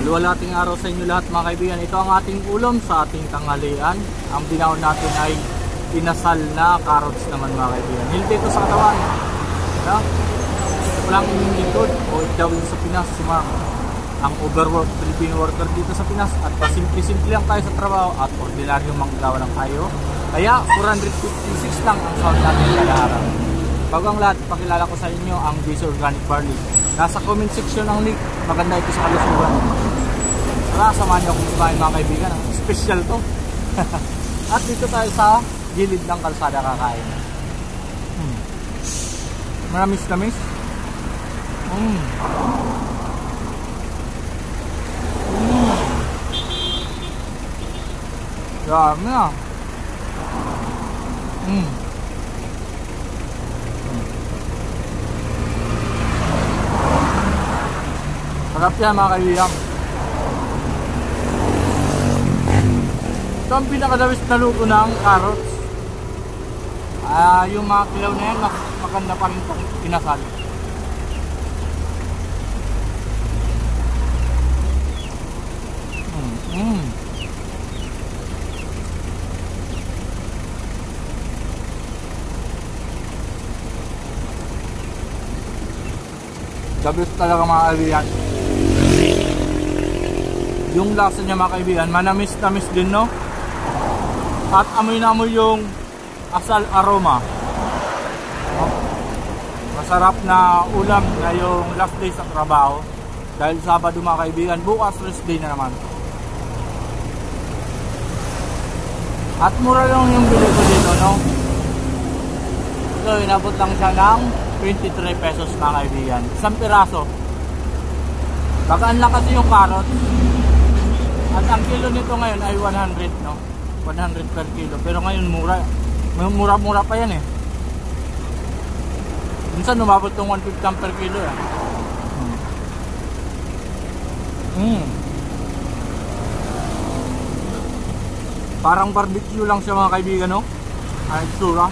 Maluwalating araw sa inyo lahat mga kaibigan. Ito ang ating ulam sa ating tanghalian. Ang binaon natin ay pinasal na carrots naman mga kaibigan. Hindi ito sa katawan. Walang lingkod o itawin sa Pinas si Mark, ang overworked Filipino worker dito sa Pinas, at pasimple-simple lang tayo sa trabaho at ordinaryong manggagawa lang tayo. Kaya 456 lang ang sahod natin kada araw. Bago ang lahat, pakilala ko sa inyo ang Base Organic Barley. Nasa comment section ang link. Maganda ito sa kalusugan. Tara, samahan niyo akong kumain mga kaibigan. Ang special to. At dito tayo sa gilid ng kalsada kakain. Manamis-namis. Dami na. Sarap yan mga kaibigan. Ito ang pinakadawis na luto ng carrots. Yung mga kilaw na yan, maganda pa rin itong pinasal. Dabis talaga mga kaibigan. Yung lasa niya mga kaibigan, manamis-namis din, no? At amoy na amoy yung asal aroma. Masarap na ulam na yung last day sa trabaho. Dahil Sabado mga kaibigan, bukas rest day na naman. At mura lang yung bili ko dito, no? Ito, inabot lang siya ng 23 pesos mga kaibigan. Isang piraso. Bagaan lang kasi yung carrot. At ang kilo nito ngayon ay 100, no? 100 per kilo. Pero ngayon mura. Mura-mura pa yan eh. Minsan umabot ng 150 per kilo eh. Parang barbecue lang siya mga kaibigan, no? Ay, tsura.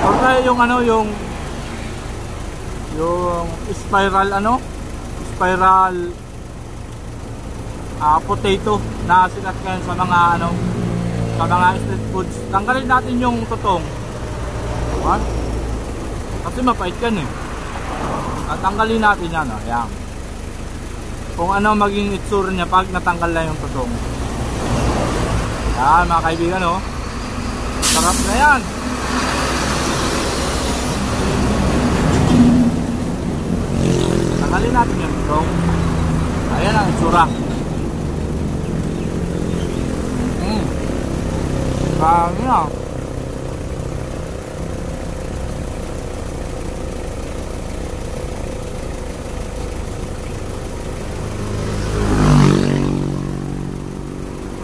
Okay, yung ano, yung spiral spiral potato na sikat ngayon sa mga sa mga street foods. Tanggalin natin yung tutong. Diba? Kasi mapait yan eh. At tanggalin natin yan, ayan. Kung ano maging itsura niya pag natanggal na yung tutong. Yan mga kaibigan, oh. Sarap na yan. Tanggalin natin yung tutong. Ayan ang itsura. Marami na.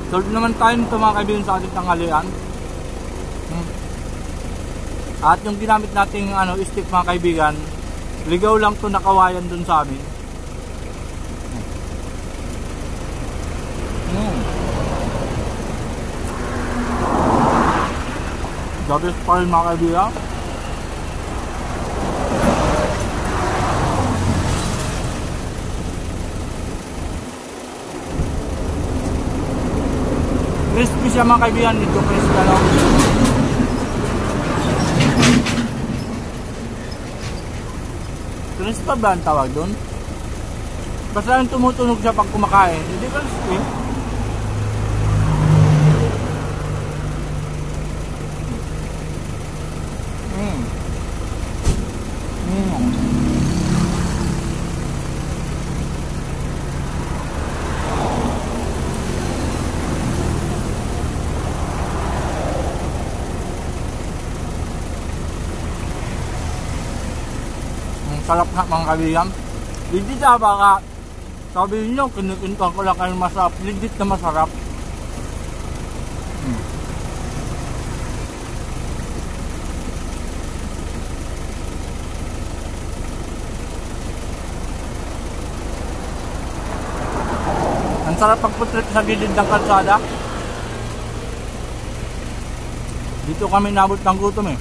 Solve naman tayo nito mga kaibigan sa ating tanghalian. At yung ginamit nating stick mga kaibigan, ligaw lang to, nakawayan dun sa amin. Dabis pa rin mga kaibigan. Crispy siya mga kaibigan. Dito crispy Crispy ba ang tawag doon? Basta yung tumutunog siya pag kumakain. Hindi crispy. Sarap na mga kaibigan. Legit na baka sabihin nyo, kinukuntuhan ko lang kayo masarap. Legit na masarap. Ang sarap pagputrip sa gilid ng kalsada. Dito kami nabot ng gutom eh.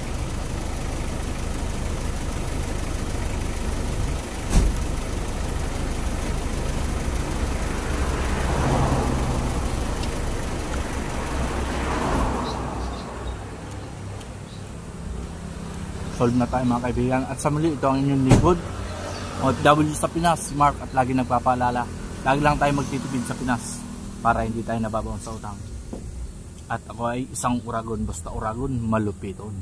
solve na tayo mga kaibigan. At sa muli, ito ang inyong lingkod, OFW sa Pinas, si Mark, at lagi nagpapaalala, lagi lang tayo magtitipid sa Pinas para hindi tayo nababaon sa utang. At ako ay isang Uragon, basta Uragon, malupiton.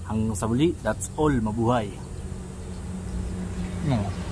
Hanggang sa muli, that's all, mabuhay. No.